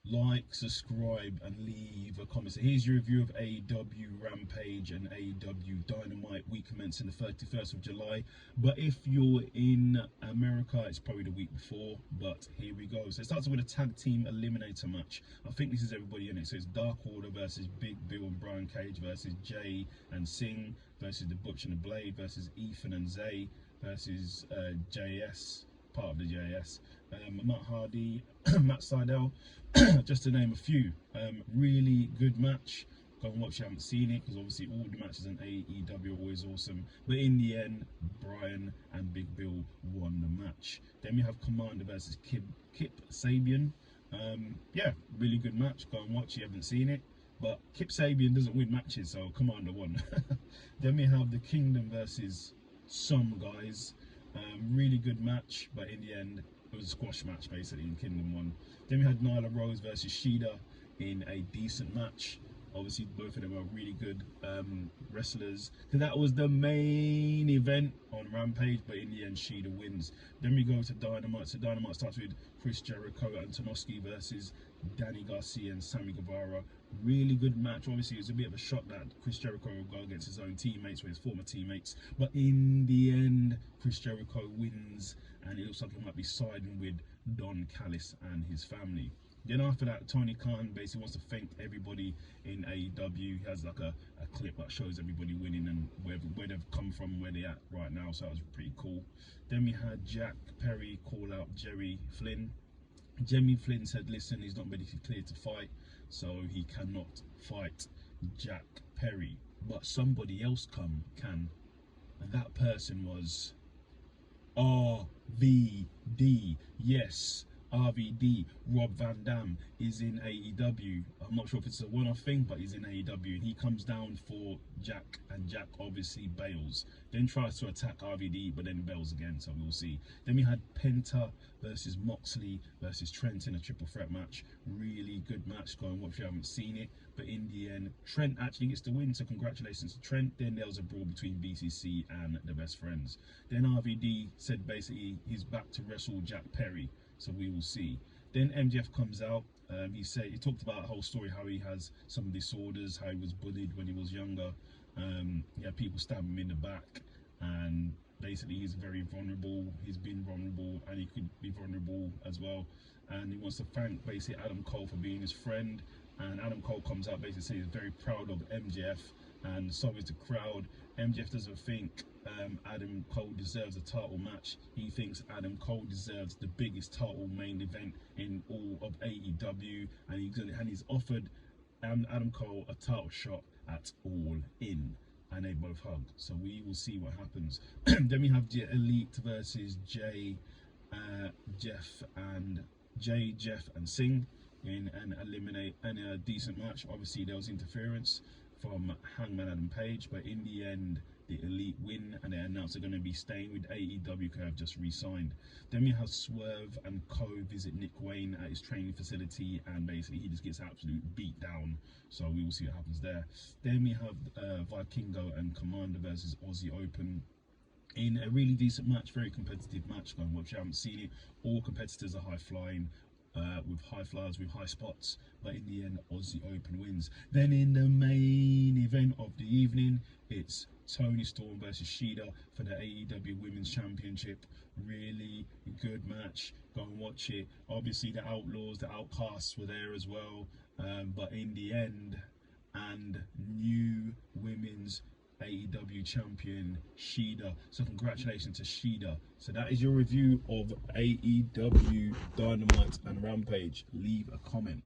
like, subscribe, and leave a comment. So here's your review of AEW Rampage and AEW Dynamite. Week commencing the 31st of July. But if you're in America, it's probably the week before. But here we go. So it starts with a tag team eliminator match. I think this is everybody in it. So it's Dark Order versus Big Bill and Brian Cage versus Jay and Singh versus the Butch and the Blade versus Ethan and Zay versus JS, part of the JS, Matt Hardy, Matt Sydal, just to name a few. Really good match. Go and watch it. I haven't seen it because obviously all the matches on AEW are always awesome. But in the end, Brian and Big Bill won the match. Then we have Commander versus Kip Sabian. Yeah, really good match. Go and watch it. You haven't seen it. But Kip Sabian doesn't win matches, so Commander won. Then we have the Kingdom versus some guys. Really good match, but in the end it was a squash match basically, and Kingdom won. Then we had Nyla Rose versus Shida in a decent match. Obviously both of them are really good wrestlers. So that was the main event on Rampage, but in the end Shida wins. Then we go to Dynamite. So Dynamite starts with Chris Jericho and Tanoski versus Danny Garcia and Sammy Guevara. Really good match. Obviously it's a bit of a shock that Chris Jericho will go against his own teammates, or his former teammates, but in the end Chris Jericho wins, and it looks like he might be siding with Don Callis and his family. Then after that, Tony Khan basically wants to thank everybody in AEW. He has like a clip that shows everybody winning and where they've come from, where they're at right now, so that was pretty cool. Then we had Jack Perry call out Jerry Flynn. Jeremy Flynn said, listen, he's not medically cleared to fight, so he cannot fight Jack Perry. But somebody else can. And that person was RVD. Yes, RVD, Rob Van Dam, is in AEW. I'm not sure if it's a one-off thing, but he's in AEW, and he comes down for Jack, and Jack obviously bails. Then tries to attack RVD, but then bails again, so we'll see. Then we had Penta versus Moxley versus Trent in a triple threat match. Really good match. Go and watch if you haven't seen it. But in the end, Trent actually gets the win, so congratulations to Trent. Then there was a brawl between BCC and the Best Friends. Then RVD said basically he's back to wrestle Jack Perry, so we will see. Then MJF comes out. He talked about a whole story, how he has some disorders, how he was bullied when he was younger. He had people stab him in the back, and basically he's very vulnerable. He's been vulnerable, and he could be vulnerable as well. And he wants to thank basically Adam Cole for being his friend. And Adam Cole comes out basically saying he's very proud of MJF, and so is the crowd. MJF doesn't think Adam Cole deserves a title match. He thinks Adam Cole deserves the biggest title main event in all of AEW, and he's offered Adam Cole a title shot at All In, and they both hug. So we will see what happens. Then we have the Elite versus Jeff, and Singh in a decent match. Obviously there was interference from Hangman Adam Page, but in the end the Elite win, and they announced they're going to be staying with AEW because they have just re-signed. Then we have Swerve and Co visit Nick Wayne at his training facility, and basically he just gets absolute beat down, so we will see what happens there. Then we have Vikingo and Commander versus Aussie Open in a really decent match, very competitive match. Go and watch. I haven't seen it. All competitors are high flying, with high flyers, with high spots, but in the end Aussie Open wins. Then in the main event of the evening, it's Tony Storm versus Shida for the AEW Women's Championship. Really good match. Go and watch it. Obviously the Outlaws, the Outcasts were there as well, but in the end, and new women's AEW champion Shida. So congratulations to Shida. So that is your review of AEW Dynamite and Rampage. Leave a comment.